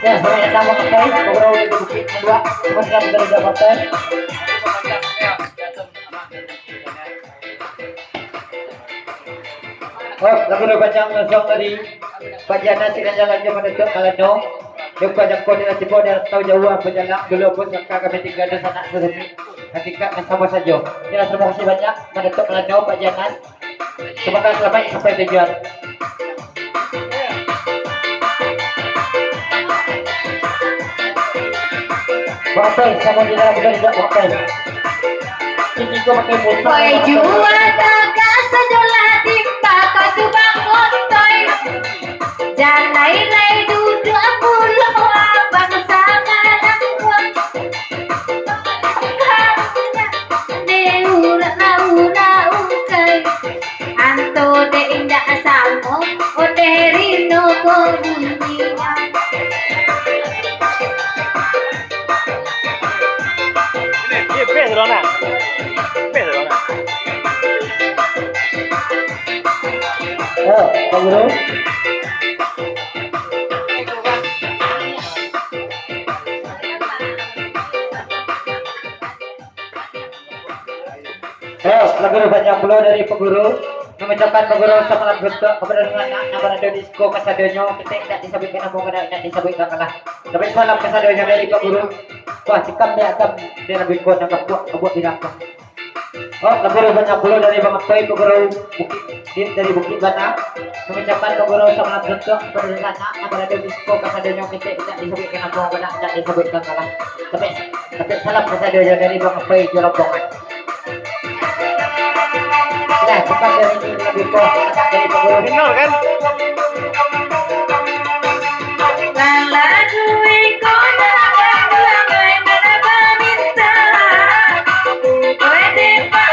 Ya, semuanya sama pakai ngobrol di bukit kedua, kemudian dari Jakarta. Oh, lagu panjang langsung dari Pajana sila jalan jam menuju Kalano. Yung kanyang koordinasi po na tahu jauh berjalan dulu pun kakak kami tinggal di sana sendiri. Ketika bersama saja. Ya, terima kasih banyak menuju Kalano Pajana. Semoga selamat sampai tujuan. Bapak, sama di dalam bukan tidak bapak. Ini kau pakai motor. Woi jual taga sejolah timpa katu bangotoy. Janai duduk pulau abang sama nangkut. Deula ukai. Anto de indah samo, o derino kodunia. Pedro na. Oh, Pak Guru. Lagu banyak pula dari Pak Guru. Mengucapkan Pak Guru selamat bentuk kepada dengan nama disko kasadonyo kita tidak disebutkan apa tidak disebutkan kalah. Tapi salam kasadonyo dari Pak Guru. Wah, sikap dia akan dia lebih kuat dan buat tidak. Oh, lagu banyak pula dari Bang Toy Pak Guru Bukit dari Bukit Bata. Mengucapkan Pak Guru selamat bentuk kepada dengan nama disko kasadonyo kita tidak disebutkan apa tidak disebutkan kalah. Tapi salam kasadonyo dari Bang Toy Jerombongan. Nah, cepat dari ini lebih kuat dari Pak Guru. Benar kan? Lala duit kona dua main mana minta. Oe depa.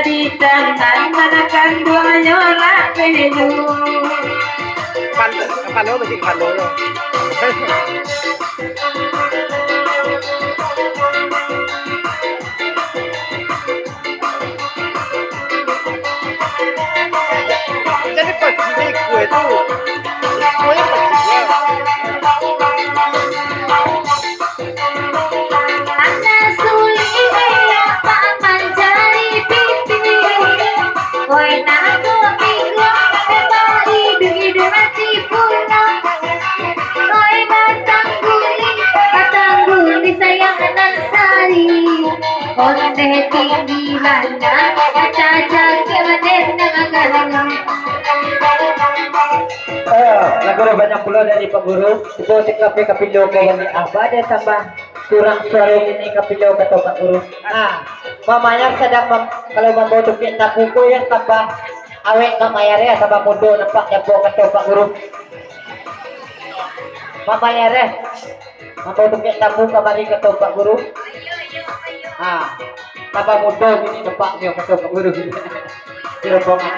Di tangan manakan dua nyola pedu. Palo masih palo. Jadi pasti kue itu semuanya pasti. Anak sulit ya pak mencari pipi. Oi naku bingung apa hidup mati pulang. Oi batang guli sayang anak sari. Onde tinggi mana caca kewaden nagalang. Lagu banyak pula dari Pak Guru. Itu kafe kapilo ko yang apa ada tambah kurang suara ini kapilo kata Pak Guru. Nah, mamanya sedang kalau membawa tukik tak buku yang tambah awet mamanya ya tambah mudo nampak jago kata Pak Guru. Mamanya ya, membawa tukik tak buku kembali kata Pak Guru. Ah, tambah mudo ini nampak dia kata Pak Guru. Jerombongan.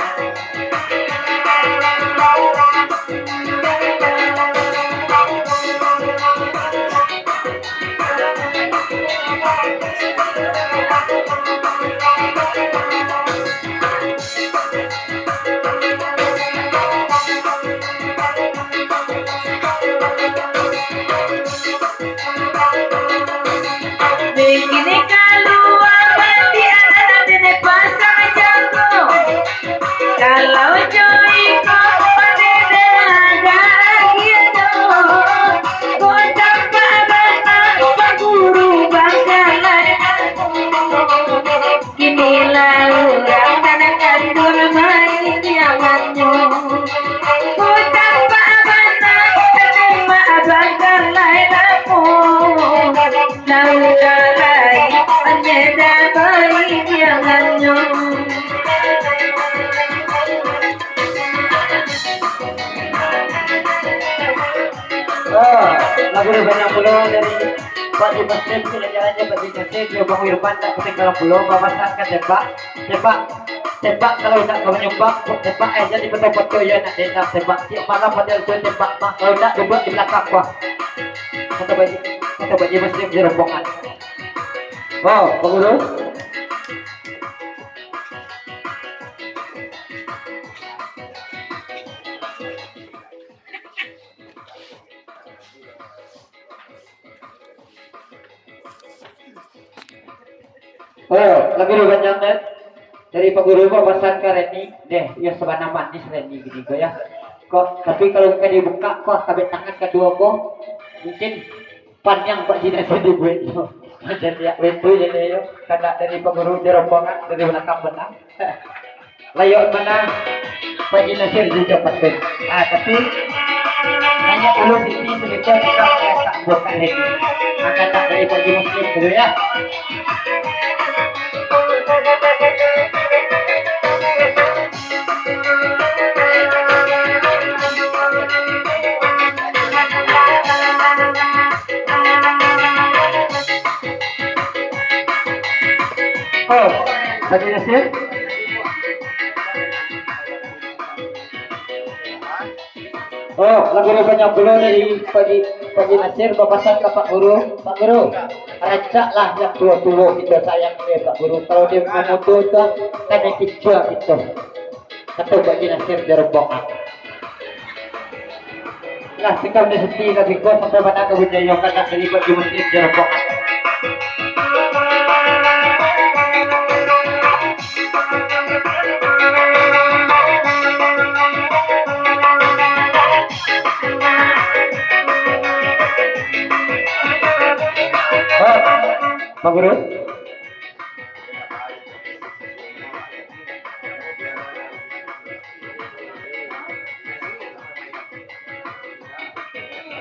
Begini kalau mati ada di pasar jago. Kalau joy kau pada ada gitu. Kau dapat benar Pak Guru banggalan. Kinilah orang tanah kandur main nyamanmu. Kau dapat benar terima banggalan aku. Lalu kalai menyedap lagu banyak pulau dari Pak Di Muslim sudah jalannya Pak Di Nasir juga Bang Irfan tak ketinggalan pulau babaskan tembak kalau tak kau menyumbang tembak jadi betul-betul ya nak tembak tembak tiap malam model tu tembak kalau tak duduk di belakang gua kata bagi Muslim di rombongan. Oh, Pak Guru. Oh, lagi banyak net dari Pak Guru kok pesan ke Reni deh, ya sebenarnya manis Reni gini kok ya. Kok tapi kalau kita dibuka kok kabin tangan kedua kok mungkin panjang Pak Jina sedih buat yo. Jadi ya itu jadi yo karena dari Pak Guru di rombongan dari belakang benang. Layok mana Pak Jina juga pasti. Tapi hanya dulu sini sedikit kita tak buka Reni. Akan tak dari Pak Muslim dulu ya. Oh, Haji Nasir. Oh, lagu banyak pula dari Haji Nasir berpesan ke Pak Guru. Pak Guru, racaklah yang tua-tua kita sayang dia Pak Guru. Kalau dia memutu itu, kan dia kicau itu. Kata Haji Nasir di rombongan. Nah, sikap dia setia tapi kau sampai mana kebudayaan kata dari Haji Muslim di rombongan. Pak Guru.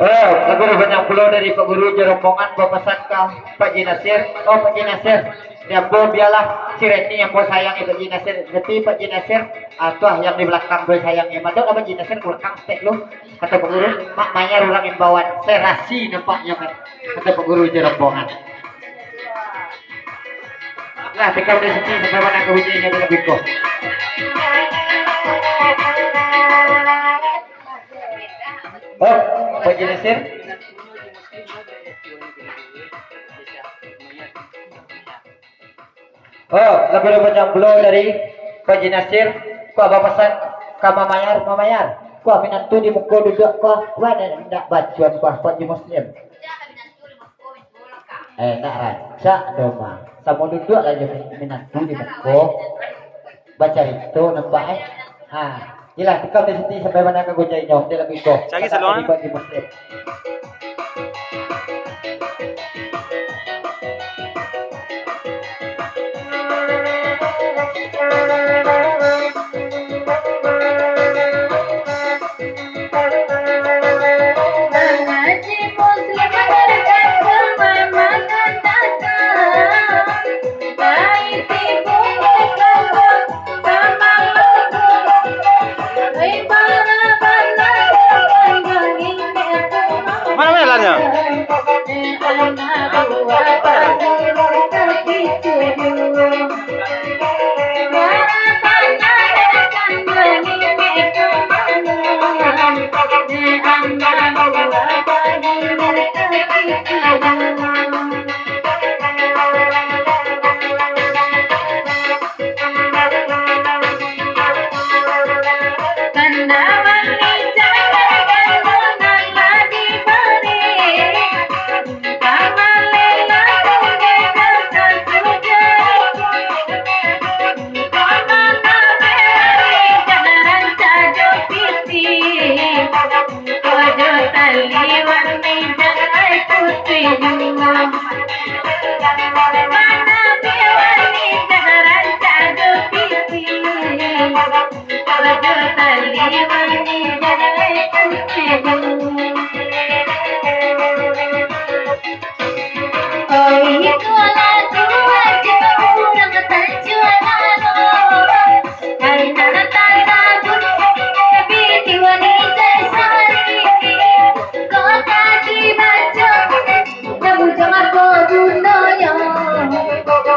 Oh, Pak Guru banyak pulau dari Pak Guru di rombongan berpesan ke Pak Ji Nasir. Oh, Pak Ji Nasir, biarlah si Reni yang kau sayangi Pak Ji Nasir. Jadi Pak Ji Nasir, tuah yang di belakang kau sayangi. Madok Pak Ji Nasir kurang stek lu. Kata Pak Guru, mak mayar orang yang bawa serasi nampaknya kan. Kata Pak Guru di rombongan. Nah, sikap dari sini sampai mana kewujudnya dengan Biko. Oh, Pak Ji Nasir. Oh, lebih banyak belum dari Pak Ji Nasir. Kau apa pesan ke Mamayar? Kau minat tu di muka duduk kau. Kau ada tidak bajuan kau Pak Ji Muslim. Nak rancak doma. Sama duduk aja minat tu di muka. Baca itu nampak Yelah, kau di sini sampai mana kau jadinya? Dia lebih kau. Cari saluran. Pak Ji Muslim.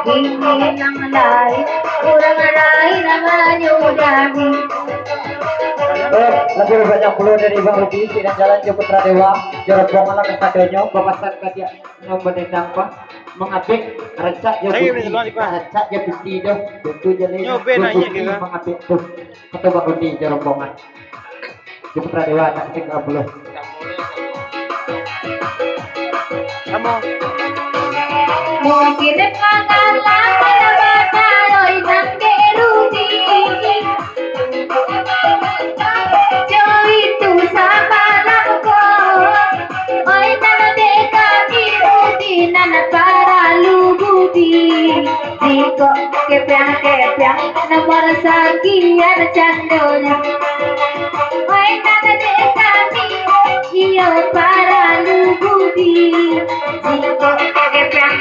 Ini yang lain, orang lain namanya nyudahi. Lebih banyak puluh dari Bang Rudi sidang jalan ke Putra Dewa jorok bongola ke sadonyo bapasan ke dia nomor dendang mengapik recak yo putih recak yo putih dong tentu jadi mengapik tuh atau Bang Rudi jorok bongan ke Putra Dewa tak 30 Kamu. Mungkin pangalan para bataroy ng Rudi. Joy itu sama ko. Oy nanadeka ni Rudi nana para lubudi. Jiko kepiang na para sagian candolnya. Oy nanadeka ni iyo para lubudi. Jiko kepiang